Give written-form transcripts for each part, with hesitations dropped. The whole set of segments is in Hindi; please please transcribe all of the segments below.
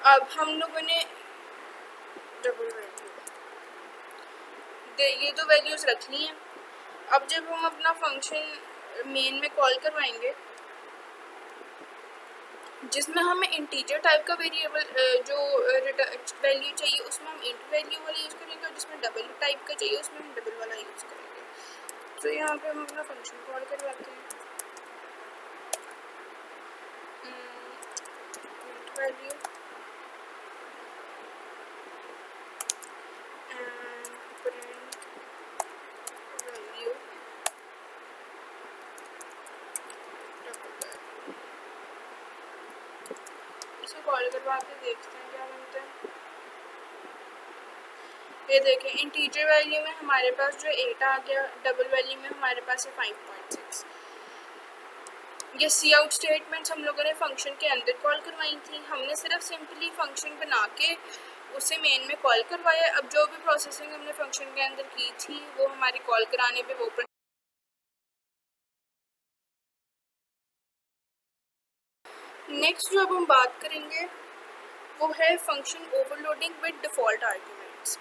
अब हम लोगों ने डबल वैल्यू ये तो वैल्यूज़ रखनी है। अब जब हम अपना फंक्शन मेन में कॉल करवाएंगे जिसमें हमें इंटीजर टाइप का वेरिएबल जो वैल्यू चाहिए उसमें हम इंट वैल्यू वाला यूज़ करेंगे, और जिसमें डबल टाइप का चाहिए उसमें हम डबल वाला यूज़ करेंगे। तो यहाँ पे हम अपना फंक्शन कॉल करवाते हैं int value and print value double value. इसे कॉल करवा के देखते हैं क्या बनता है। ये देखें इंटीजर वैल्यू में हमारे पास जो 8 आ गया, डबल वैल्यू में हमारे पास है 5.6। ये सी आउट स्टेटमेंट्स हम लोगों ने फंक्शन के अंदर कॉल करवाई थी। हमने सिर्फ सिंपली फंक्शन बना के उसे मेन में कॉल करवाया। अब जो भी प्रोसेसिंग हमने फंक्शन के अंदर की थी वो हमारी कॉल कराने पे वो नेक्स्ट जो अब हम बात करेंगे वो है function overloading with default arguments.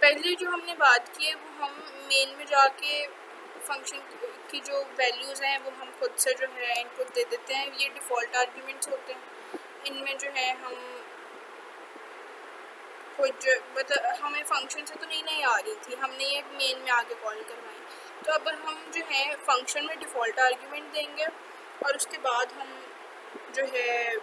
पहले जो हमने बात की है वो हम मेन में जाके फंक्शन की जो वैल्यूज़ हैं वो हम खुद से जो है इनपुट दे देते हैं। ये डिफ़ॉल्ट आर्ग्यूमेंट्स होते हैं। इनमें जो है हम खुद मतलब हमें फंक्शन से तो नहीं आ रही थी, हमने ये मेन में आके कॉल करवाई। तो अब हम जो है फंक्शन में डिफ़ॉल्ट आर्ग्यूमेंट देंगे और उसके बाद हम जो है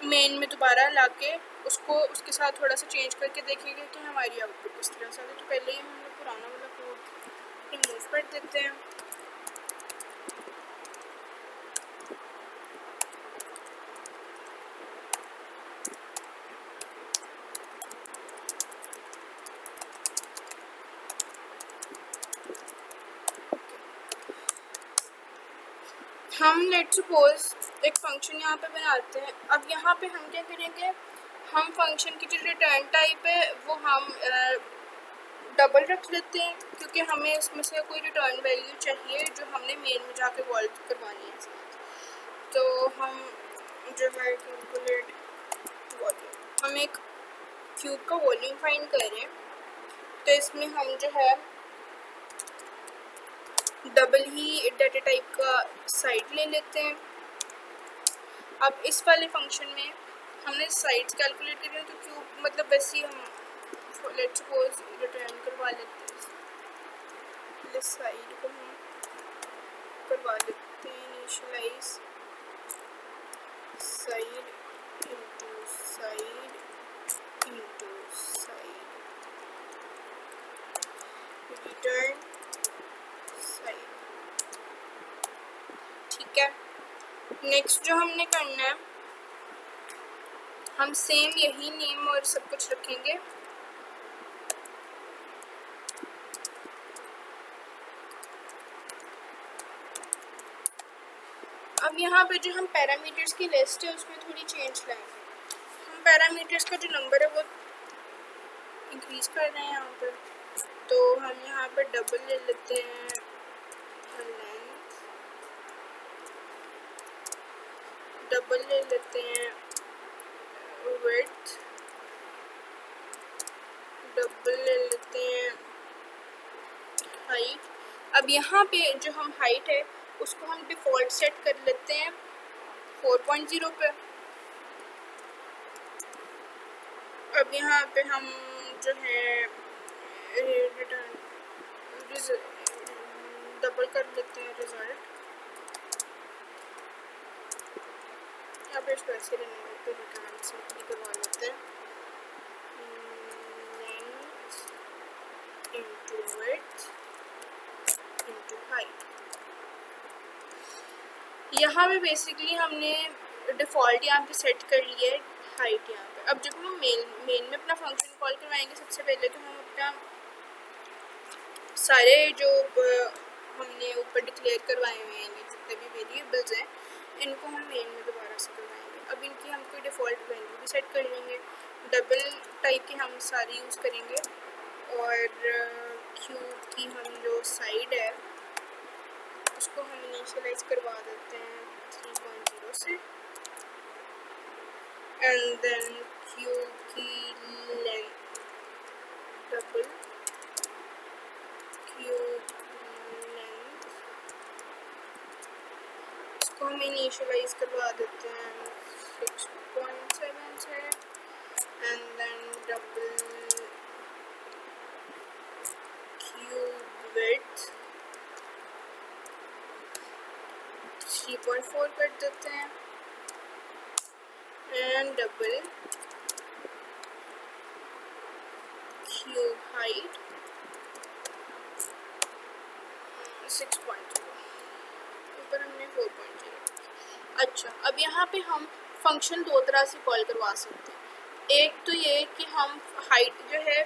मेन में दोबारा लाके उसको उसके साथ थोड़ा सा चेंज करके देखेंगे कि हमारी आउटपुट किस तरह से आती है। तो पहले ही हम लोग पुराना वाला कोड रिमूव कर देते हैं। हम लेट्स सपोज एक फंक्शन यहाँ पे बनाते हैं। अब यहाँ पे हम क्या करेंगे, हम फंक्शन की जो रिटर्न टाइप है वो हम डबल रख लेते हैं, क्योंकि हमें इसमें से कोई रिटर्न वैल्यू चाहिए जो हमने मेन में जाके कॉल करवानी है साथ। तो हम जो है कैलकुलेट वॉल्यूम, हम एक क्यूब का वॉल्यूम फाइंड कर रहे हैं। तो इसमें हम जो है डबल ही डाटा टाइप का साइड ले लेते हैं। अब इस वाले फंक्शन में हमने साइड्स कैलकुलेट करी है, तो क्यूब मतलब वैसे ही हम लेट्स सपोज रिटर्न करवा लेते हैं। इस साइड को हम करवा लेते हैं initialize side into side into side return side. ठीक है, नेक्स्ट जो हमने करना है हम सेम यही नेम और सब कुछ रखेंगे। अब यहाँ पे जो हम पैरामीटर्स की लिस्ट है उसमें थोड़ी चेंज लाएंगे। हम पैरामीटर्स का जो नंबर है वो इंक्रीज कर रहे हैं यहाँ पर। तो हम यहाँ पर डबल ले लेते हैं लेंथ, डबल ले लेते हैं विड्थ, डबल ले लेते हैं हाइट। अब यहाँ पे जो हम हाइट है उसको हम डिफ़ॉल्ट सेट कर लेते हैं 4.0 पे। अब यहाँ पे हम जो है रिटर्न डबल कर लेते हैं रिजल्ट। यहाँ पे इसको ऐसे रहने पे रिटर्न सिंपली करवा लेते हैं length into width into height. यहाँ पे बेसिकली हमने डिफ़ॉल्ट यहाँ पे सेट कर लिया है हाइट यहाँ पे। अब जब हम मेन में अपना फंक्शन कॉल करवाएंगे सबसे पहले तो हम अपना सारे जो हमने ऊपर डिक्लेयर करवाए हुए हैं जितने भी वेरिएबल्स हैं इनको हम मेन में दोबारा से करवाएंगे। अब इनकी हम कोई डिफ़ॉल्ट वैल्यू भी सेट कर लेंगे। डबल टाइप की हम सारी यूज़ करेंगे और क्यूब की हम जो साइड है उसको हम इनिशियलाइज करवा देते हैं 3.0 से एंड देन क्यूब की लेंथ डबल क्यूब लेंथ, इसको हम इनिशियलाइज करवा देते हैं 6.7 से, and then double cube width 3.4 कर देते हैं, एंड डबल क्यूब हाइट 6.0, ऊपर हमने 4.0। अच्छा, अब यहाँ पे हम फंक्शन दो तरह से कॉल करवा सकते हैं। एक तो ये कि हम हाइट जो है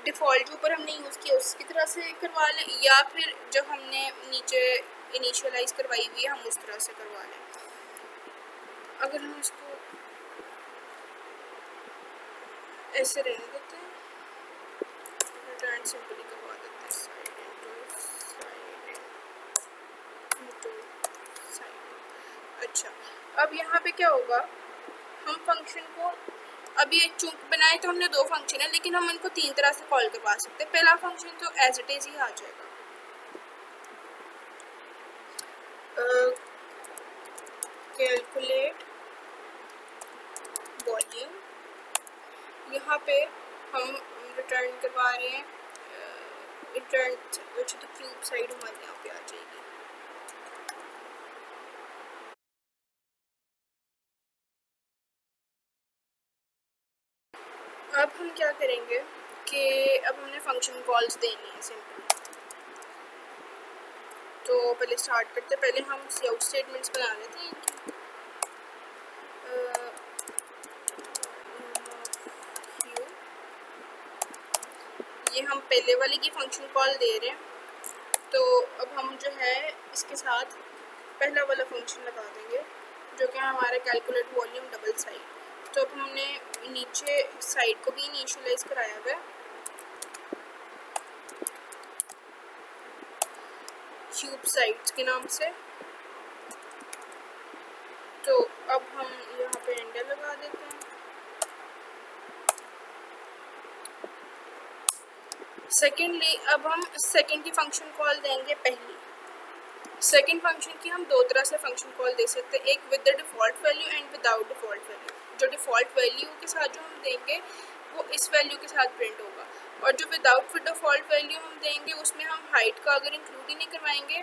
डिफ़ॉल्ट जो ऊपर हमने यूज़ किया उसकी तरह से करवा लें, या फिर जो हमने नीचे इनिशियलाइज करवाई हुई है हम उस तरह से करवा लें। अगर हम इसको ऐसे रहने देते हैं, रिटर्न सिंपली करवा देते हैं साइड इनटू साइड। अच्छा, अब यहाँ पे क्या होगा, हम फंक्शन को अभी एक चूंक बनाए तो हमने दो फंक्शन है, लेकिन हम इनको तीन तरह से कॉल करवा सकते हैं। पहला फंक्शन तो एज इट इज ही आ जाएगा, कैलकुलेट वॉल्यूम। यहाँ पे हम रिटर्न करवा रहे हैं रिटर्न, वैसे तो क्यूब साइड हमारे यहाँ पे आ जाएगी। अब हम क्या करेंगे कि अब हमने फंक्शन कॉल्स देनी है सिंपल। तो पहले स्टार्ट करते, पहले हम आउट स्टेटमेंट्स बना लेते हैं इनकी। ये हम पहले वाले की फंक्शन कॉल दे रहे हैं, तो अब हम जो है इसके साथ पहला वाला फंक्शन लगा देंगे जो कि हमारा कैलकुलेट वॉल्यूम डबल साइड। तो अब हमने नीचे साइड को भी इनिशियलाइज कराया हुआ है क्यूब साइड्स के नाम से। तो अब हम यहाँ पे एंटर लगा देते हैं। सेकेंडली अब हम सेकेंड की फंक्शन कॉल देंगे पहली। सेकेंड फंक्शन की हम दो तरह से फंक्शन कॉल दे सकते हैं, एक with the default value and without default value. जो डिफ़ॉल्ट वैल्यू के साथ जो हम देंगे वो इस वैल्यू के साथ प्रिंट होगा, और जो विदाउट डिफ़ॉल्ट वैल्यू हम देंगे उसमें हम हाइट का अगर इंक्लूड ही नहीं करवाएंगे,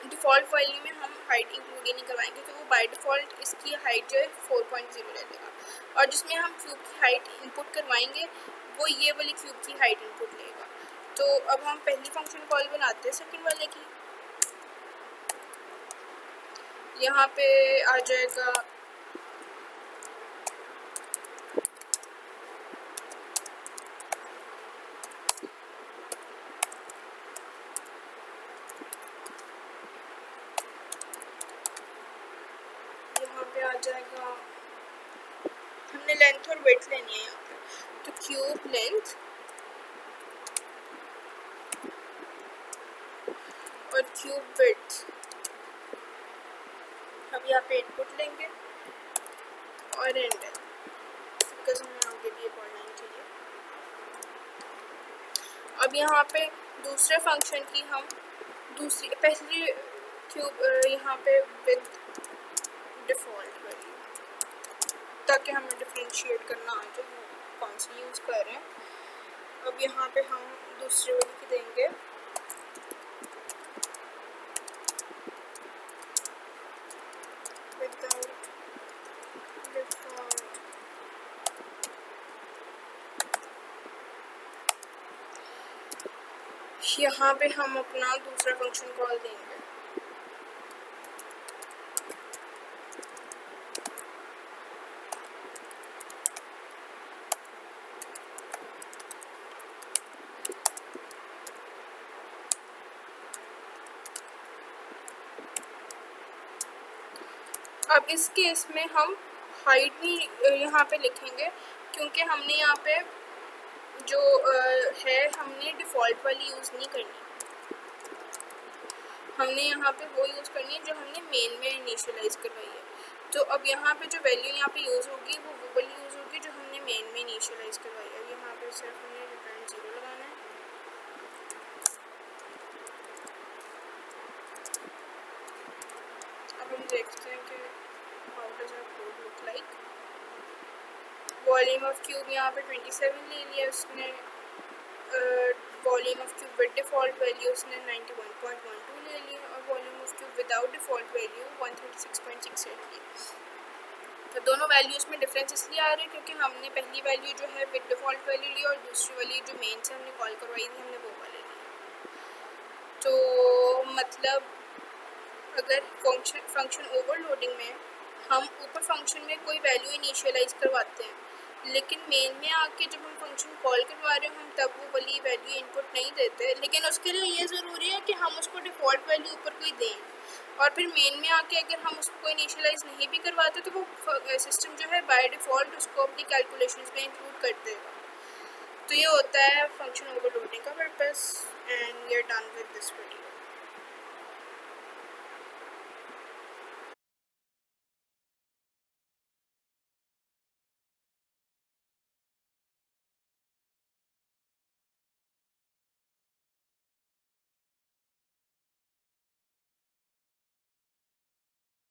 डिफ़ॉल्ट वैल्यू में हम हाइट इंक्लूड ही नहीं करवाएंगे, तो वो बाय डिफ़ॉल्ट इसकी हाइट जो है 4.0 ले लेगा, और जिसमें हम क्यूब की हाइट इनपुट करवाएंगे वो ये वाली क्यूब की हाइट इनपुट लेगा। तो अब हम पहली फंक्शन कॉल बनाते हैं सेकंड वाले की। यहाँ पे आ जाएगा आ जाएगा हमने लेंथ और वेट लेनी है यहाँ पे, तो क्यूब लेंथ और क्यूब विड्थ हम यहाँ पे इनपुट लेंगे और एंटर, बिकॉज हमें आगे भी ये पढ़ना चाहिए। अब यहाँ पे दूसरे फंक्शन की हम दूसरी पहली क्यूब यहाँ पे विद डिफ़ॉल्ट वैल्यू, ताकि हमें डिफ्रेंशिएट करना आ जाए कौन सी यूज़ कर रहे हैं। अब यहाँ पे हम दूसरे वाली की देंगे विदाउट डिफ़ॉल्ट। यहाँ पे हम अपना दूसरा फंक्शन कॉल देंगे। अब इस केस में हम हाइट भी यहाँ पे लिखेंगे, क्योंकि हमने यहाँ पे जो है हमने डिफ़ॉल्ट वाली यूज़ नहीं करनी, हमने यहाँ पे वो यूज़ करनी है जो हमने मेन में इनिशियलाइज करवाई है। तो अब यहाँ पे जो वैल्यू यहाँ पे यूज़ होगी वो वाली यूज़ होगी जो हमने मेन में इनिशियलाइज करवाई है। यहाँ पे सिर्फ हमने रिटर्न 0 लगाना है। अब हम देखते हैं कि how does our code look like. Volume of cube यहाँ पे 27 ले लिया उसने। Volume of cube with default value उसने 91.12 ले लिया और volume of cube without default value 136.68 ली। तो दोनों वैल्यूज़ में डिफरेंस इसलिए आ रहे हैं क्योंकि हमने पहली वैल्यू जो है विद डिफ़ॉल्ट वैल्यू ली और दूसरी वाली जो मेन से हमने कॉल करवाई थी हमने वो वाले ली। तो मतलब अगर फंक्शन ओवरलोडिंग में हम ऊपर फंक्शन में कोई वैल्यू इनिशियलाइज करवाते हैं लेकिन मेन में आके जब हम फंक्शन कॉल करवा रहे हो हम तब वो वाली वैल्यू इनपुट नहीं देते, लेकिन उसके लिए ये ज़रूरी है कि हम उसको डिफ़ॉल्ट वैल्यू ऊपर कोई दें और फिर मेन में आके अगर हम उसको इनिशियलाइज नहीं भी करवाते तो वो सिस्टम जो है बाय डिफ़ॉल्ट उसको अपनी कैलकुलेशंस में इंक्लूड कर देगा। तो ये होता है फंक्शन ओवरलोडिंग का purpose. And we are done with this video.